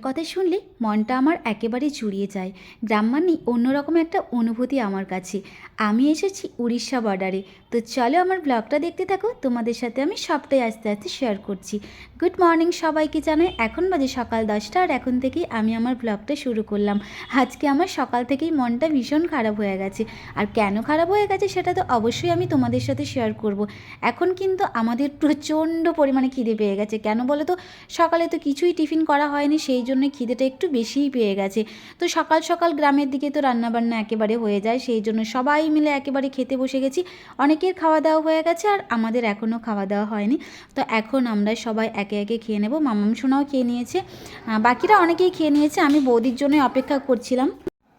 গ্রামের কথা শুনলে মনটা আমার একেবারে জুড়িয়ে যায়। গ্রাম মানেই অন্যরকম একটা অনুভূতি আমার কাছে। আমি এসেছি উড়িষ্যা বর্ডারে। তো চলো আমার ব্লগটা দেখতে থাকো, তোমাদের সাথে আমি সবটাই আস্তে আস্তে শেয়ার করছি। গুড মর্নিং সবাইকে জানাই। এখন বাজে সকাল 10টা আর এখন থেকেই আমি আমার ব্লগটা শুরু করলাম। আজকে আমার সকাল থেকেই মনটা ভীষণ খারাপ হয়ে গেছে। আর কেন খারাপ হয়ে গেছে সেটা তো অবশ্যই আমি তোমাদের সাথে শেয়ার করব। এখন কিন্তু আমাদের প্রচণ্ড পরিমাণে খিদে পেয়ে গেছে। কেন বলো তো, সকালে তো কিছুই টিফিন করা হয়নি, সেই জন্য খিদেটা একটু বেশিই পেয়ে গেছে। তো সকাল সকাল গ্রামের দিকে তো রান্নাবান্না একেবারে হয়ে যায়, সেই জন্য সবাই মিলে একেবারে খেতে বসে গেছি। অনেকের খাওয়া দাওয়া হয়ে গেছে আর আমাদের এখনও খাওয়া দাওয়া হয়নি। তো এখন আমরা সবাই একে একে খেয়ে নেব। মামাম সোনাও খেয়ে নিয়েছে, বাকিরা অনেকেই খেয়ে নিয়েছে। আমি বৌদির জন্য অপেক্ষা করছিলাম।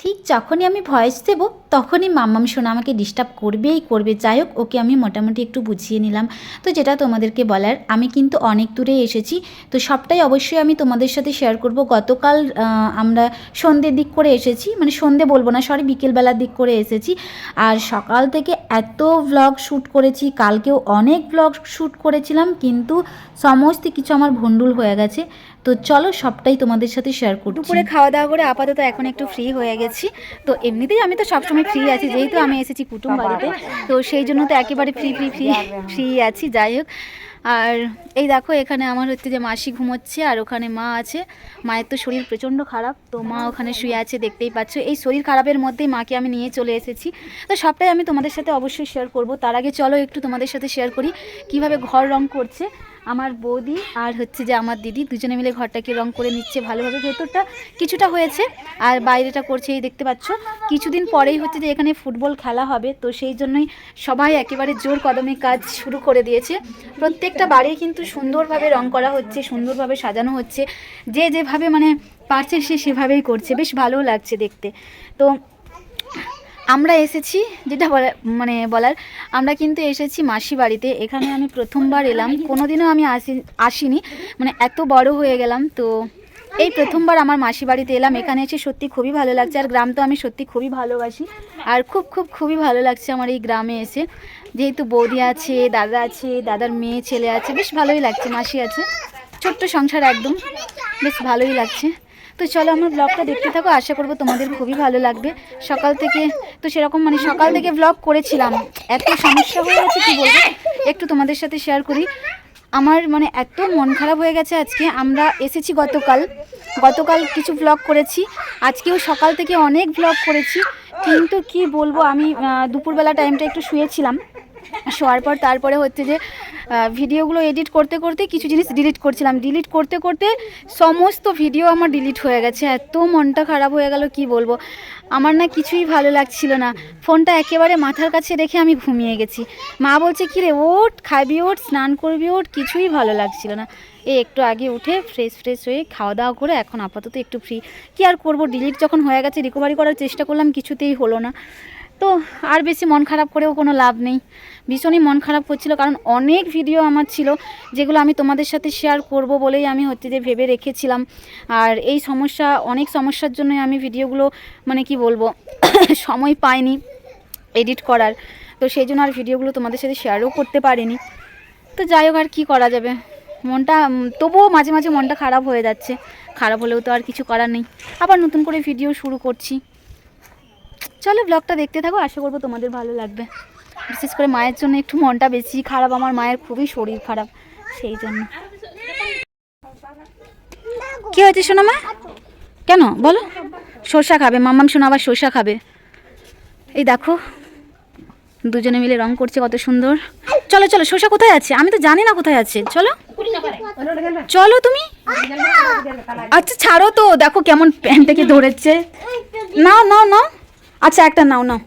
ঠিক যখনই আমি ভয়েস দেবো তখনই মাম্মাম সোনা আমাকে ডিস্টার্ব করবেই করবে। যাই হোক, ওকে আমি মোটামুটি একটু বুঝিয়ে নিলাম। তো যেটা তোমাদেরকে বলার, আমি কিন্তু অনেক দূরে এসেছি, তো সবটাই অবশ্যই আমি তোমাদের সাথে শেয়ার করব। গতকাল আমরা সন্ধ্যের দিক করে এসেছি, মানে সন্ধ্যে বলবো না, সরি বিকেলবেলার দিক করে এসেছি। আর সকাল থেকে এত ভ্লগ শ্যুট করেছি, কালকেও অনেক ভ্লগ শ্যুট করেছিলাম, কিন্তু সমস্ত কিছু আমার ভন্ডুল হয়ে গেছে। তো চলো সবটাই তোমাদের সাথে শেয়ার করব। দুপুরে খাওয়া দাওয়া করে আপাতত এখন একটু ফ্রি হয়ে গেছি। তো এমনিতেই আমি তো সবসময় ফ্রি আছি, যেহেতু আমি এসেছি কুটুম বাড়িতে, তো সেই জন্য তো একেবারে ফ্রি আছি। যাই হোক, আর এই দেখো এখানে আমার হচ্ছে যে মাসি ঘুমোচ্ছে আর ওখানে মা আছে। মায়ের তো শরীর প্রচণ্ড খারাপ, তো মা ওখানে শুয়ে আছে, দেখতেই পাচ্ছ। এই শরীর খারাপের মধ্যেই মাকে আমি নিয়ে চলে এসেছি। তো সবটাই আমি তোমাদের সাথে অবশ্যই শেয়ার করব। তার আগে চলো একটু তোমাদের সাথে শেয়ার করি কিভাবে ঘর রং করছে আমার বৌদি আর হচ্ছে যে আমার দিদি, দুজনে মিলে ঘরটাকে রং করে নিচ্ছে ভালোভাবে। ভেতরটা কিছুটা হয়েছে আর বাইরেটা করছে, এই দেখতে পাচ্ছ। কিছুদিন পরেই হচ্ছে যে এখানে ফুটবল খেলা হবে, তো সেই জন্যই সবাই একেবারে জোর কদমে কাজ শুরু করে দিয়েছে। প্রত্যেকটা বাড়ি কিন্তু সুন্দরভাবে রং করা হচ্ছে, সুন্দরভাবে সাজানো হচ্ছে। যে যেভাবে মানে পারছে সে সেভাবেই করছে, বেশ ভালোও লাগছে দেখতে। তো আমরা এসেছি, যেটা বলার, আমরা কিন্তু এসেছি মাসি বাড়িতে। এখানে আমি প্রথমবার এলাম, কোনোদিনও আমি আসিনি, মানে এত বড় হয়ে গেলাম। তো এই প্রথমবার আমার মাসি বাড়িতে এলাম। এখানে এসে সত্যি খুবই ভালো লাগছে। আর গ্রাম তো আমি সত্যি খুবই ভালোবাসি, আর খুবই ভালো লাগছে আমার এই গ্রামে এসে। যেহেতু বৌদি আছে, দাদা আছে, দাদার মেয়ে ছেলে আছে, বেশ ভালোই লাগছে। মাসি আছে, ছোট্ট সংসার একদম, বেশ ভালোই লাগছে। তো চলো আমার ব্লগটা দেখতে থাকো, আশা করবো তোমাদের খুবই ভালো লাগবে। সকাল থেকে তো সেরকম মানে সকাল থেকে ব্লগ করেছিলাম, এত সমস্যা হয়ে গেছে কি বলবো, একটু তোমাদের সাথে শেয়ার করি। আমার মানে এত মন খারাপ হয়ে গেছে আজকে। আমরা এসেছি গতকাল কিছু ব্লগ করেছি, আজকেও সকাল থেকে অনেক ব্লগ করেছি, কিন্তু কি বলবো, আমি দুপুরবেলা টাইমটা একটু শুয়েছিলাম। শোয়ার পর তারপরে হচ্ছে যে ভিডিওগুলো এডিট করতে করতে কিছু জিনিস ডিলিট করছিলাম, ডিলিট করতে করতে সমস্ত ভিডিও আমার ডিলিট হয়ে গেছে। এত মনটা খারাপ হয়ে গেল কি বলবো, আমার না কিছুই ভালো লাগছিল না। ফোনটা একেবারে মাথার কাছে রেখে আমি ঘুমিয়ে গেছি। মা বলছে কি রে, ওঠ, খাবি ওঠ, স্নান করবি ওঠ, কিছুই ভালো লাগছিল না। এই একটু আগে উঠে ফ্রেশ হয়ে খাওয়া দাওয়া করে এখন আপাতত একটু ফ্রি। কি আর করব, ডিলিট যখন হয়ে গেছে রিকভারি করার চেষ্টা করলাম, কিছুতেই হলো না। তো আর বেশি মন খারাপ করেও কোনো লাভ নেই। ভীষণই মন খারাপ করছিল, কারণ অনেক ভিডিও আমার ছিল যেগুলো আমি তোমাদের সাথে শেয়ার করব বলেই আমি হচ্ছে যে ভেবে রেখেছিলাম। আর এই অনেক সমস্যার জন্যই আমি ভিডিওগুলো মানে কি বলবো সময় পাইনি এডিট করার, তো সেই জন্য আর ভিডিওগুলো তোমাদের সাথে শেয়ারও করতে পারিনি। তো যাই হোক, আর কী করা যাবে, মনটা তবুও মাঝে মাঝে মনটা খারাপ হয়ে যাচ্ছে। খারাপ হলেও তো আর কিছু করার নেই, আবার নতুন করে ভিডিও শুরু করছি। চলো ব্লগটা দেখতে থাকো, আশা করবো তোমাদের ভালো লাগবে। বিশেষ করে মায়ের জন্য একটু মনটা বেশি খারাপ, আমার মায়ের খুবই শরীর খারাপ, সেই জন্য। কি হয়েছে সোনা মা, কেন বলো? শসা খাবে মাম্মাম সোনা, আবার শসা খাবে। এই দেখো দুজনে মিলে রং করছে কত সুন্দর। চলো চলো, শসা কোথায় আছে? আমি তো জানি না কোথায় আছে। চলো চলো তুমি, আচ্ছা ছাড়ো তো, দেখো কেমন প্যান্টটাকে ধরেছে। নাও নাও নাও, আচ্ছা একটা নাও নাও,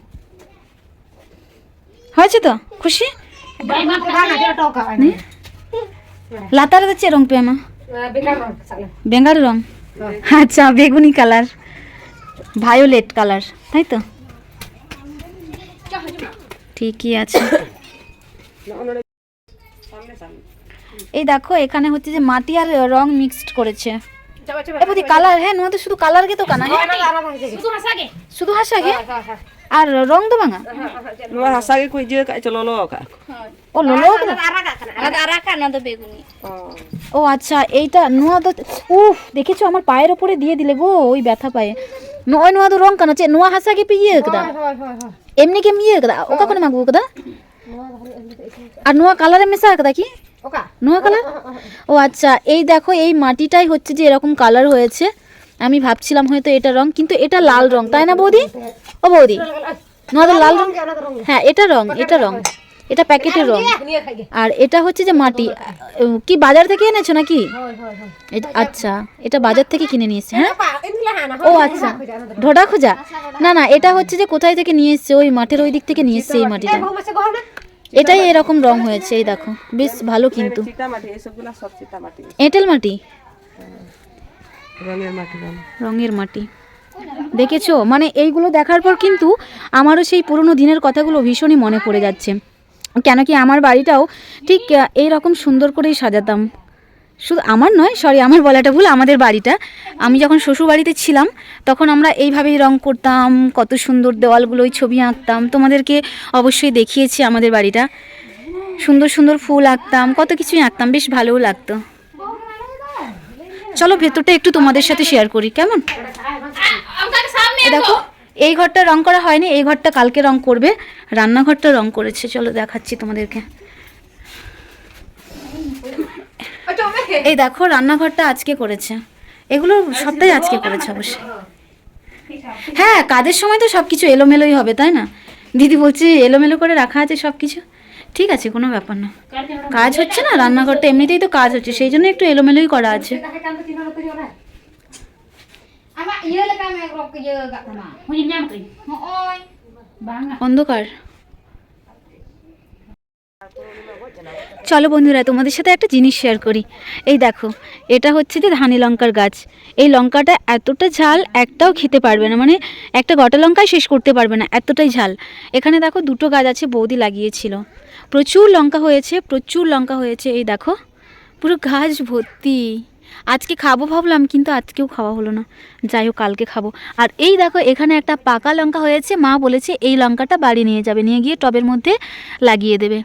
হয়েছে তো খুশি? লাতার দিচ্ছে রং পে মা, বেঙ্গার রং, আচ্ছা বেগুনি কালার, ভায়োলেট কালার, তাই তো ঠিকই আছে। এই দেখো এখানে হচ্ছে যে মাটি আর রং মিক্সড করেছে। কালার, হ্যাঁ নোয়া তো শুধু কালার কে তো কানা, শুধু হাসাগে আর রং তো ভাঙা হাসাগে কই যে কাই চলো লো কা ও লোলো আরাকা না তো বেগুনি। ও আচ্ছা, এইটা নোয়া তো দেখেছো আমার পায়ের ওপরে দিয়ে দিলে গো, ওই ব্যথা পায়ে। ওই নোয়া তো রং কেন আছে, নোয়া হাসাকে পিয়ে কদা এমনি কে মিয়ে কদা ওকা কোনে মাগবো কদা আর নোয়া কালারে মেশা কদা কি নোয়া কালার। ও আচ্ছা, এই দেখো এই মাটিটাই হচ্ছে যে এরকম কালার হয়েছে। আমি ভাবছিলাম হয়তো এটা রং, কিন্তু এটা লাল রং, তাই না বৌদি? ও বৌদি, নোয়া তো লাল রং। হ্যাঁ এটা রং, এটা রং, এটা প্যাকেটের রং। আর এটা হচ্ছে যে মাটি। কি বাজার থেকে এনেছো নাকি? আচ্ছা, এটা বাজার থেকে কিনে নিয়ে এসছে। হ্যাঁ ও আচ্ছা, ঢোডা খোঁজা। না না, এটা হচ্ছে যে কোথায় থেকে নিয়ে এসছে, ওই মাঠের ওই দিক থেকে নিয়ে এসছে এই মাটিটা। এটাই এরকম রং হয়েছে, এই দেখো বেশ ভালো। কিন্তু এঁটেল মাটি, রঙের মাটি দেখেছো? মানে এইগুলো দেখার পর কিন্তু আমারও সেই পুরনো দিনের কথাগুলো ভীষণই মনে পড়ে যাচ্ছে। কেন কি আমার বাড়িটাও ঠিক এই রকম সুন্দর করেই সাজাতাম। শুধু আমার নয়, সরি আমার বলাটা ভুল, আমাদের বাড়িটা আমি যখন শ্বশুর বাড়িতে ছিলাম তখন আমরা এইভাবেই রং করতাম, কত সুন্দর দেওয়ালগুলোই ছবি আঁকতাম। তোমাদেরকে অবশ্যই দেখিয়েছি আমাদের বাড়িটা, সুন্দর সুন্দর ফুল আঁকতাম, কত কিছুই আঁকতাম, বেশ ভালোও লাগতো। চলো ভেতরটা একটু তোমাদের সাথে শেয়ার করি, কেমন? দেখো এই ঘরটা রং করা হয়নি, এই ঘরটা কালকে রং করবে, রান্নাঘরটা রং করেছে। চলো দেখাচ্ছি তোমাদেরকে। এই দেখো রান্নাঘরটা আজকে করেছে, এগুলো সবটাই আজকে করেছে অবশ্যই। হ্যাঁ কাজের সময় তো সব কিছু এলোমেলোই হবে, তাই না? দিদি বলছে এলোমেলো করে রাখা আছে সব কিছু, ঠিক আছে কোনো ব্যাপার না। কাজ হচ্ছে না, রান্নাঘরটা এমনিতেই তো কাজ হচ্ছে, সেই জন্য একটু এলোমেলোই করা আছে। অন্ধকার। চলো বন্ধুরা তোমাদের সাথে একটা জিনিস শেয়ার করি। এই দেখো এটা হচ্ছে যে ধানি লঙ্কার গাছ। এই লঙ্কাটা এতটা ঝাল, একটাও খেতে পারবে না, মানে একটা গোটা লঙ্কাই শেষ করতে পারবে না, এতটাই ঝাল। এখানে দেখো দুটো গাছ আছে, বৌদি লাগিয়েছিল, প্রচুর লঙ্কা হয়েছে, প্রচুর লঙ্কা হয়েছে। এই দেখো পুরো গাছ ভর্তি। আজকে খাবো ভাবলাম, কিন্তু আজকেও খাওয়া হলো না, যাই হোক কালকে খাবো। আর এই দেখো এখানে একটা পাকা লঙ্কা হয়েছে, মা বলেছে এই লঙ্কাটা বাড়ি নিয়ে যাবে, নিয়ে গিয়ে টবের মধ্যে লাগিয়ে দেবে।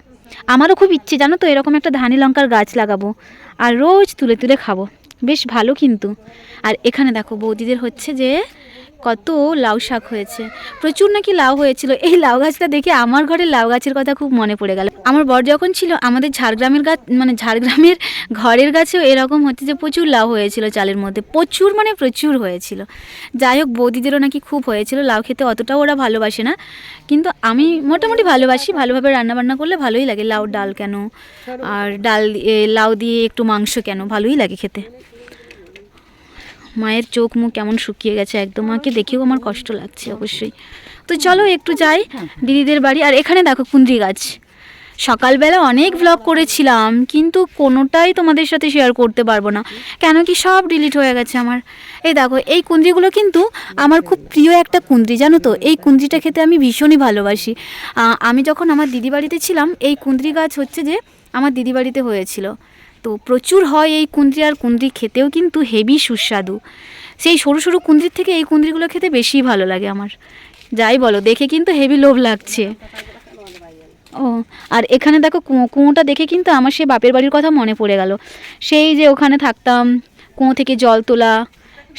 আমারও খুব ইচ্ছে জানো তো এরকম একটা ধানি লঙ্কার গাছ লাগাবো আর রোজ তুলে তুলে খাবো, বেশ ভালো কিন্তু। আর এখানে দেখো বৌদিদের হচ্ছে যে কত লাউ শাক হয়েছে, প্রচুর নাকি লাউ হয়েছিল। এই লাউ গাছটা দেখে আমার ঘরের লাউ গাছের কথা খুব মনে পড়ে গেল। আমার বর যখন ছিল আমাদের ঝাড়গ্রামের গাছ, মানে ঝাড়গ্রামের ঘরের গাছেও এরকম হচ্ছে যে প্রচুর লাউ হয়েছিল চালের মধ্যে, প্রচুর মানে প্রচুর হয়েছিল। যাই হোক বৌদিদেরও নাকি খুব হয়েছিল লাউ, খেতে অতটাও ওরা ভালোবাসে না, কিন্তু আমি মোটামুটি ভালোবাসি। ভালোভাবে রান্নাবান্না করলে ভালোই লাগে, লাউ ডাল কেন, আর ডাল লাউ দিয়ে একটু মাংস কেন, ভালোই লাগে খেতে। মায়ের চোখ মুখ কেমন শুকিয়ে গেছে একদম, মাকে দেখেও আমার কষ্ট লাগছে অবশ্যই। তো চলো একটু যাই দিদিদের বাড়ি। আর এখানে দেখো কুন্দ্রি গাছ, সকালবেলা অনেক ব্লগ করেছিলাম কিন্তু কোনোটাই তোমাদের সাথে শেয়ার করতে পারবো না, কেন কি সব ডিলিট হয়ে গেছে আমার। এই দেখো এই কুন্দ্রিগুলো কিন্তু আমার খুব প্রিয় একটা কুন্দ্রি, জানো তো এই কুন্দ্রিটা খেতে আমি ভীষণই ভালোবাসি। আমি যখন আমার দিদি বাড়িতে ছিলাম এই কুন্দ্রি গাছ হচ্ছে যে আমার দিদি বাড়িতে হয়েছিল, তো প্রচুর হয় এই কুন্দ্রি। আর কুন্দ্রি খেতেও কিন্তু হেভি সুস্বাদু, সেই সরু সরু কুন্দ্রির থেকে এই কুন্দ্রিগুলো খেতে বেশি ভালো লাগে আমার। যাই বলো দেখে কিন্তু হেভি লোভ লাগছে। ও আর এখানে দেখো কুয়োটা দেখে কিন্তু আমার সেই বাপের বাড়ির কথা মনে পড়ে গেল, সেই যে ওখানে থাকতাম, কুয়ো থেকে জল তোলা,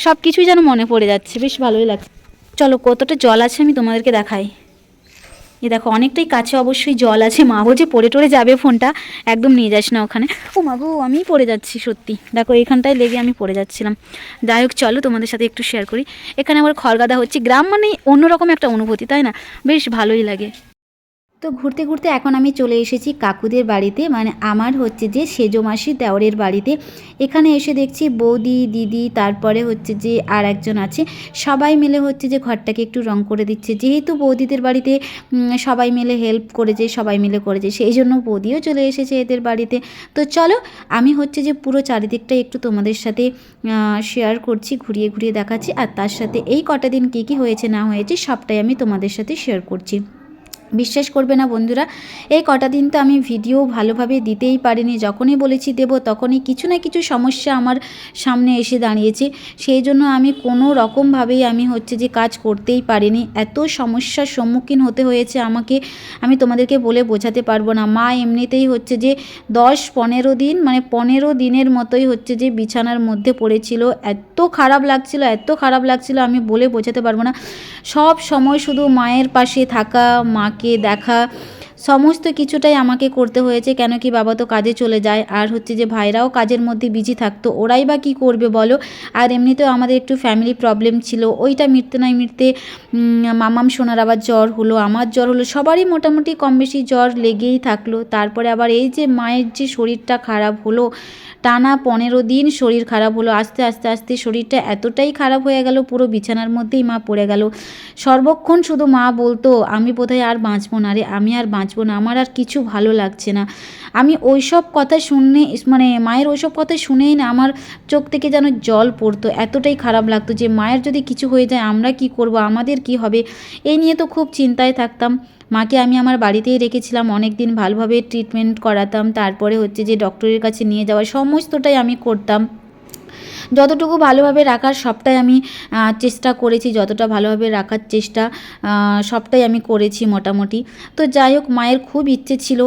সব কিছুই যেন মনে পড়ে যাচ্ছে, বেশ ভালোই লাগছে। চলো কতটা জল আছে আমি তোমাদেরকে দেখাই। এ দেখো অনেকটাই কাছে অবশ্যই জল আছে, মা বলছে পড়ে টড়ে যাবে ফোনটা, একদম নিয়ে যাস না ওখানে। ও মা গো আমিই পড়ে যাচ্ছি সত্যি, দেখো এইখানটায় লেগে আমি পড়ে যাচ্ছিলাম। যাই হোক চলো তোমাদের সাথে একটু শেয়ার করি। এখানে আবার খড়গাদা হচ্ছে, গ্রাম মানে অন্যরকম একটা অনুভূতি তাই না, বেশ ভালোই লাগে। তো ঘুরতে ঘুরতে এখন আমি চলে এসেছি কাকুদের বাড়িতে, মানে আমার হচ্ছে যে সেজো মাসির দেওরের বাড়িতে। এখানে এসে দেখছি বৌদি দিদি তারপরে হচ্ছে যে আর একজন আছে, সবাই মিলে হচ্ছে যে ঘরটাকে একটু রং করে দিচ্ছে। যেহেতু বৌদিদের বাড়িতে সবাই মিলে হেল্প করেছে, সবাই মিলে করেছে, সেই জন্য বৌদিও চলে এসেছে এদের বাড়িতে। তো চলো আমি হচ্ছে যে পুরো চারিদিকটা একটু তোমাদের সাথে শেয়ার করছি, ঘুরিয়ে ঘুরিয়ে দেখাচ্ছি, আর তার সাথে এই কটা দিন কী কী হয়েছে না হয়েছে সবটাই আমি তোমাদের সাথে শেয়ার করছি। বিশ্বাস করবে না বন্ধুরা, এই কটা দিন তো আমি ভিডিও ভালোভাবে দিতেই পারিনি। যখনই বলেছি দেব তখনই কিছু না কিছু সমস্যা আমার সামনে এসে দাঁড়িয়েছে। সেই জন্য আমি কোনো রকমভাবেই আমি হচ্ছে যে কাজ করতেই পারিনি। এত সমস্যার সম্মুখীন হতে হয়েছে আমাকে, আমি তোমাদেরকে বলে বোঝাতে পারবো না। মা এমনিতেই হচ্ছে যে 10-15 দিন, মানে 15 দিনের মতোই হচ্ছে যে বিছানার মধ্যে পড়েছিল। এত খারাপ লাগছিল, এত খারাপ লাগছিল, আমি বলে বোঝাতে পারবো না। সব সময় শুধু মায়ের পাশে থাকা, মাকে দেখা, সমস্ত কিছুটাই আমাকে করতে হয়েছে। কেন কি বাবা তো কাজে চলে যায়, আর হচ্ছে যে ভাইরাও কাজের মধ্যে বিজি থাকতো, ওরাই বা কী করবে বলো। আর এমনিতেও আমাদের একটু ফ্যামিলি প্রবলেম ছিল, ওইটা মিটতে নাই মিটতে মামাম সোনার আবার জ্বর হলো, আমার জ্বর হলো, সবারই মোটামুটি কম বেশি জ্বর লেগেই থাকলো। তারপরে আবার এই যে মায়ের যে শরীরটা খারাপ হলো, টানা 15 দিন শরীর খারাপ হলো। আস্তে আস্তে আস্তে শরীরটা এতটাই খারাপ হয়ে গেল, পুরো বিছানার মধ্যেই মা পড়ে গেল। সর্বক্ষণ শুধু মা বলতো আমি বোধহয় আর বাঁচবো না রে, আমি আর বাঁচবো না, আমার আর কিছু ভালো লাগছে না। আমি ওইসব কথা শুনে, মানে মায়ের ওইসব কথা শুনেই না আমার চোখ থেকে যেন জল পড়তো। এতটাই খারাপ লাগতো যে মায়ের যদি কিছু হয়ে যায় আমরা কি করব, আমাদের কি হবে, এই নিয়ে তো খুব চিন্তায় থাকতাম। মাকে আমি আমার বাড়িতেই রেখেছিলাম, অনেক দিন ভালোভাবে ট্রিটমেন্ট করাতাম, তারপরে হচ্ছে যে ডক্টরের কাছে নিয়ে যাওয়া, সমস্তটাই আমি করতাম। যতটুকু ভালোভাবে রাখার সবটাই আমি চেষ্টা করেছি, যতটা ভালোভাবে রাখার চেষ্টা সবটাই আমি করেছি মোটামুটি। তো যাই হোক, মায়ের খুব ইচ্ছে ছিল,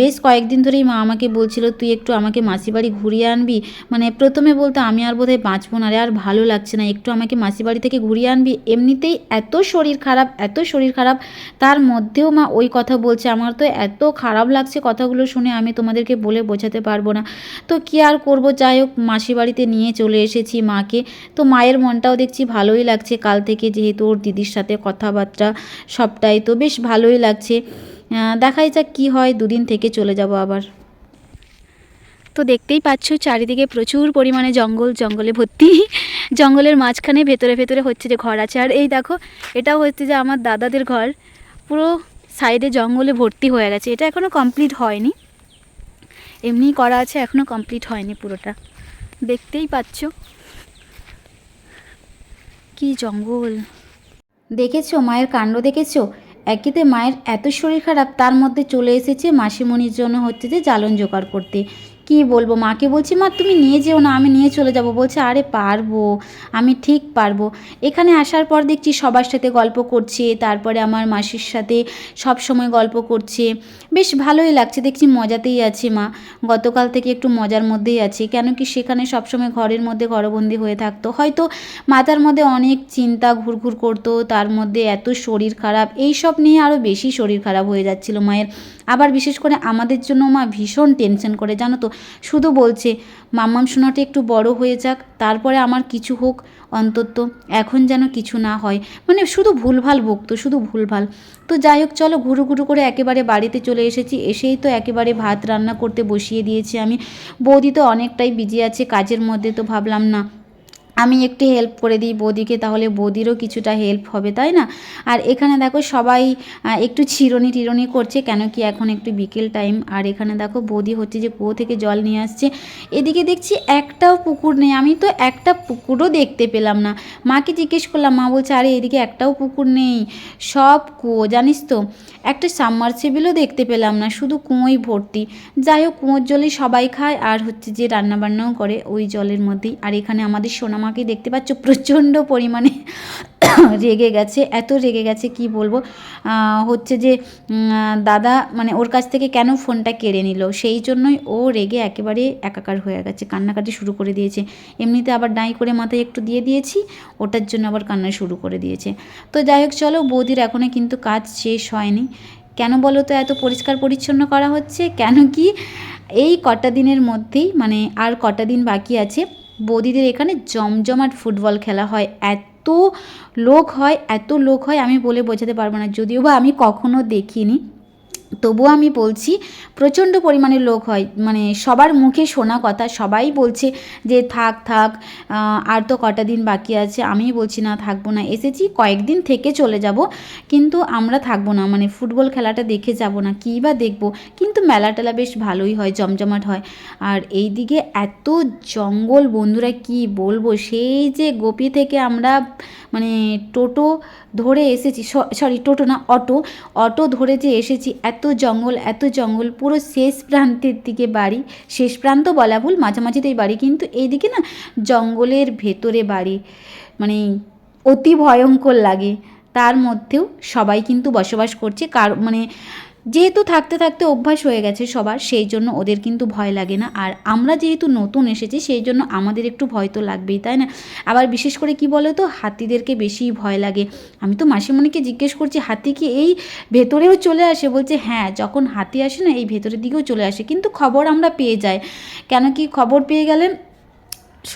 বেশ কয়েকদিন ধরেই মা আমাকে বলছিল তুই একটু আমাকে মাসি বাড়ি ঘুরিয়ে আনবি। মানে প্রথমে বলতো আমি আর বোধহয় বাঁচবো না রে, আর ভালো লাগছে না, একটু আমাকে মাসি বাড়ি থেকে ঘুরিয়ে আনবি। এমনিতেই এত শরীর খারাপ, এত শরীর খারাপ, তার মধ্যেও মা ওই কথা বলছে। আমার তো এত খারাপ লাগছে কথাগুলো শুনে, আমি তোমাদেরকে বলে বোঝাতে পারবো না। তো কী আর করবো, যাই হোক মাসি বাড়িতে নিয়ে চলে এসেছি মাকে। তো মায়ের মনটাও দেখছি ভালোই লাগছে কাল থেকে, যেহেতু ওর দিদির সাথে কথাবার্তা সবটাই তো বেশ ভালোই লাগছে। দেখাই যাক কী হয়, 2 দিন থেকে চলে যাব আবার। তো দেখতেই পাচ্ছ চারিদিকে প্রচুর পরিমাণে জঙ্গল, জঙ্গলে ভর্তি। জঙ্গলের মাঝখানে ভেতরে ভেতরে হচ্ছে যে ঘর আছে। আর এই দেখো, এটাও হচ্ছে যে আমার দাদাদের ঘর, পুরো সাইডে জঙ্গলে ভর্তি হয়ে গেছে। এটা এখনও কমপ্লিট হয়নি, এমনিই করা আছে, এখনও কমপ্লিট হয়নি পুরোটা। দেখতেই পাচ্ছ কি জঙ্গল। দেখেছো মায়ের কাণ্ড, দেখেছো? একেতে মায়ের এত শরীর খারাপ, তার মধ্যে চলে এসেছে মাসিমণির জন্য হচ্ছে যে জ্বালন জোগাড় করতে। কি বলবো, মাকে বলছি মা তুমি নিয়ে যেও না, আমি নিয়ে চলে যাব। বলছে আরে পারবো, আমি ঠিক পারবো। এখানে আসার পর দেখছি সবার সাথে গল্প করছে, তারপরে আমার মাসির সাথে সব সময় গল্প করছে, বেশ ভালোই লাগছে। দেখছি মজাতেই আছে মা, গতকাল থেকে একটু মজার মধ্যেই আছে। কেন কি সেখানে সবসময় ঘরের মধ্যে ঘরবন্দি হয়ে থাকতো, হয়তো মাথার মধ্যে অনেক চিন্তা ঘুরঘুর করতো, তার মধ্যে এত শরীর খারাপ, এই সব নিয়ে আরও বেশি শরীর খারাপ হয়ে যাচ্ছিল মায়ের। আবার বিশেষ করে আমাদের জন্য মা ভীষণ টেনশন করে, জানো তো। শুধু বলছে মাম্মাম সোনাটি একটু বড় হয়ে যাক, তারপরে আমার কিছু হোক অন্তত, এখন যেন কিছু না হয়। মানে শুধু ভুলভাল বকতো, শুধু ভুলভাল। তো যাই হোক চলো, ঘুরু ঘুরু করে একেবারে বাড়িতে চলে এসেছি। এসেই তো একেবারে ভাত রান্না করতে বসিয়ে দিয়েছি আমি। বৌদি তো অনেকটাই বিজি আছে কাজের মধ্যে, তো ভাবলাম না আমি একটু হেল্প করে দিই বৌদিকে, তাহলে বৌদিরও কিছুটা হেল্প হবে, তাই না? আর এখানে দেখো সবাই একটু চিরুনি টিরুনি করছে, কেন কি এখন একটু বিকেল টাইম। আর এখানে দেখো বৌদি হচ্ছে যে কুয়ো থেকে জল নিয়ে আসছে। এদিকে দেখছি একটাও পুকুর নেই, আমি তো একটা পুকুরও দেখতে পেলাম না। মাকে জিজ্ঞেস করলাম, মা বলছে আরে এদিকে একটাও পুকুর নেই, সব কুয়ো, জানিস তো। একটা সাবমার্সিবলও দেখতে পেলাম না, শুধু কুয়োই ভর্তি। যাই হোক, কুয়োর জলই সবাই খায়, আর হচ্ছে যে রান্নাবান্নাও করে ওই জলের মধ্যেই। আর এখানে আমাদের সোনামাকে দেখতে পাচ্ছ প্রচণ্ড পরিমাণে রেগে গেছে, এত রেগে গেছে কি বলবো। হচ্ছে যে দাদা মানে ওর কাছ থেকে কেন ফোনটা কেড়ে নিল, সেই জন্যই ও রেগে একেবারে একাকার হয়ে গেছে, কান্নাকাটি শুরু করে দিয়েছে। এমনিতে আবার ডাই করে মাথায় একটু দিয়ে দিয়েছি, ওটার জন্য আবার কান্না শুরু করে দিয়েছে। তো যাই হোক চলো, বৌদির এখনও কিন্তু কাজ শেষ হয়নি। কেন বলো তো এত পরিষ্কার পরিচ্ছন্ন করা হচ্ছে, কেন কি এই কটা দিনের মধ্যেই, মানে আর কটা দিন বাকি আছে, বৌদিদের এখানে জমজমাট ফুটবল খেলা হয়। এত লোক হয়, এত লোক হয়, আমি বলে বোঝাতে পারবো না। যদিও বা আমি কখনো দেখিনি, তবুও আমি বলছি প্রচণ্ড পরিমাণে লোক হয়। মানে সবার মুখে শোনা কথা, সবাই বলছে যে থাক থাক, আর তো কটা দিন বাকি আছে। আমি বলছি না, থাকবো না, এসেছি কয়েকদিন থেকে চলে যাব, কিন্তু আমরা থাকবো না, মানে ফুটবল খেলাটা দেখে যাব না, কী বা দেখবো। কিন্তু মেলা টেলা বেশ ভালোই হয়, জমজমাট হয়। আর এই দিকে এত জঙ্গল বন্ধুরা, কি বলবো, সেই যে গোপী থেকে আমরা মানে টোটো ধরে এসেছি, সরি টোটো না, অটো ধরে যে এসেছি, এত জঙ্গল, পুরো শেষ প্রান্তের দিকে বাড়ি, শেষ প্রান্ত বলা ভুল, মাঝামাঝিতেই বাড়ি, কিন্তু এইদিকে না জঙ্গলের ভেতরে বাড়ি, মানে অতি ভয়ঙ্কর লাগে। তার মধ্যেও সবাই কিন্তু বসবাস করছে, মানে যেহেতু থাকতে থাকতে অভ্যাস হয়ে গেছে সবার, সেই জন্য ওদের কিন্তু ভয় লাগে না। আর আমরা যেহেতু নতুন এসেছি, সেই জন্য আমাদের একটু ভয় তো লাগবেই, তাই না? আবার বিশেষ করে কি বলো তো, হাতিদেরকে বেশিই ভয় লাগে। আমি তো মাসিমণিকে জিজ্ঞেস করছি, হাতি কি এই ভেতরেও চলে আসে? বলছে হ্যাঁ, যখন হাতি আসে না, এই ভেতরের দিকেও চলে আসে, কিন্তু খবর আমরা পেয়ে যাই। কেন কি, খবর পেয়ে গেলে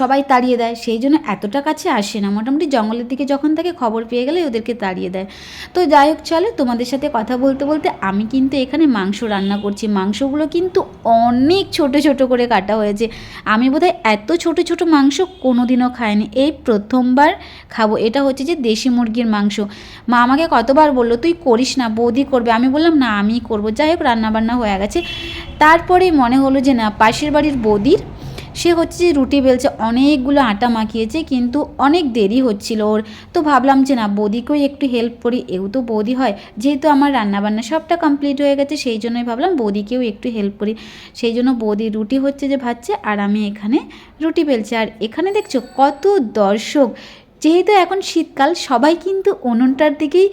সবাই তাড়িয়ে দেয়, সেই জন্য এতটা কাছে আসে না, মোটামুটি জঙ্গলের দিকে যখন থাকে খবর পেয়ে গেলে ওদেরকে তাড়িয়ে দেয়। তো যাই হোক, চলো তোমাদের সাথে কথা বলতে বলতে আমি কিন্তু এখানে মাংস রান্না করছি। মাংসগুলো কিন্তু অনেক ছোট ছোট করে কাটা হয়েছে। আমি বোধহয় এত ছোট ছোট মাংস কোনোদিনও খাইনি, এই প্রথমবার খাবো। এটা হচ্ছে যে দেশি মুরগির মাংস। মা আমাকে কতবার বললো তুই করিস না, বৌদি করবে। আমি বললাম না, আমিই করবো। যাই হোক, রান্নাবান্না হয়ে গেছে। তারপরে মনে হলো যে না, পাশের বাড়ির বৌদির, সে হচ্ছে যে রুটি বেলছে, অনেকগুলো আটা মাখিয়েছে, কিন্তু অনেক দেরি হচ্ছিল ওর। তো ভাবলাম যে না, বৌদিকেও একটু হেল্প করি, এও তো বৌদি হয়। যেহেতু আমার রান্নাবান্না সবটা কমপ্লিট হয়ে গেছে, সেই জন্যই ভাবলাম বৌদিকেও একটু হেল্প করি। সেই জন্য বৌদি রুটি হচ্ছে যে ভাজছে, আর আমি এখানে রুটি বেলছি। আর এখানে দেখছো কত দর্শক। যেহেতু এখন শীতকাল, সবাই কিন্তু উনুনটার দিকেই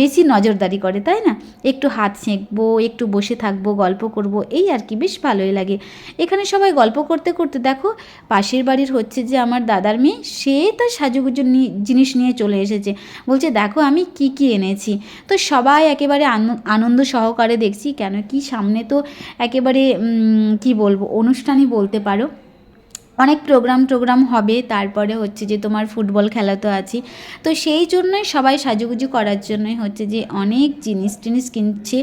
বেশি নজরদারি করে, তাই না? একটু হাত সেঁকবো, একটু বসে থাকবো, গল্প করব, এই আর কি, বেশ ভালোই লাগে। এখানে সবাই গল্প করতে করতে দেখো, পাশের বাড়ির হচ্ছে যে আমার দাদার মেয়ে, সে তার সাজুগুজু জিনিস নিয়ে চলে এসেছে। বলছে দেখো আমি কি কি এনেছি। তো সবাই একেবারে আনন্দ সহকারে দেখছি, কেন কি সামনে তো একেবারে কি বলবো, অনুষ্ঠানই বলতে পারো, অনেক প্রোগ্রাম হবে। তারপরে হচ্ছে যে তোমার ফুটবল খেলা তো আছে। তো সেই জন্যই সবাই সাজুগুজু করার জন্যই হচ্ছে যে অনেক জিনিস টিনিস কিনছে,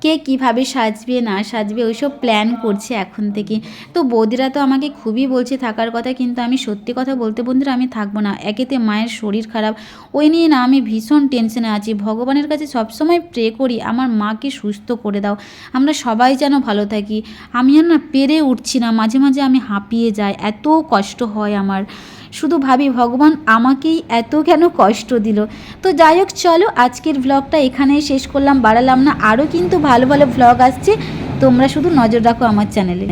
কে কীভাবে সাজবে না সাজবে ওইসব প্ল্যান করছে এখন থেকে। তো বৌদিরা তো আমাকে খুবই বলছে থাকার কথা, কিন্তু আমি সত্যি কথা বলতে বন্ধুরা, আমি থাকবো না। একেতে মায়ের শরীর খারাপ, ওই নিয়ে না আমি ভীষণ টেনশনে আছি। ভগবানের কাছে সবসময় প্রে করি আমার মাকে সুস্থ করে দাও, আমরা সবাই যেন ভালো থাকি। আমি আর না পেরে উঠছি না, মাঝে মাঝে আমি হাঁপিয়ে যাই, এত কষ্ট হয় আমার। শুধু ভাবি ভগবান আমাকেই এত কেন কষ্ট দিল। তো যাই হোক, চলো আজকের ভ্লগটা এখানেই শেষ করলাম, বাড়ালাম না। আরও কিন্তু ভালো ভালো ভ্লগ আসছে, তোমরা শুধু নজর রাখো আমার চ্যানেলে।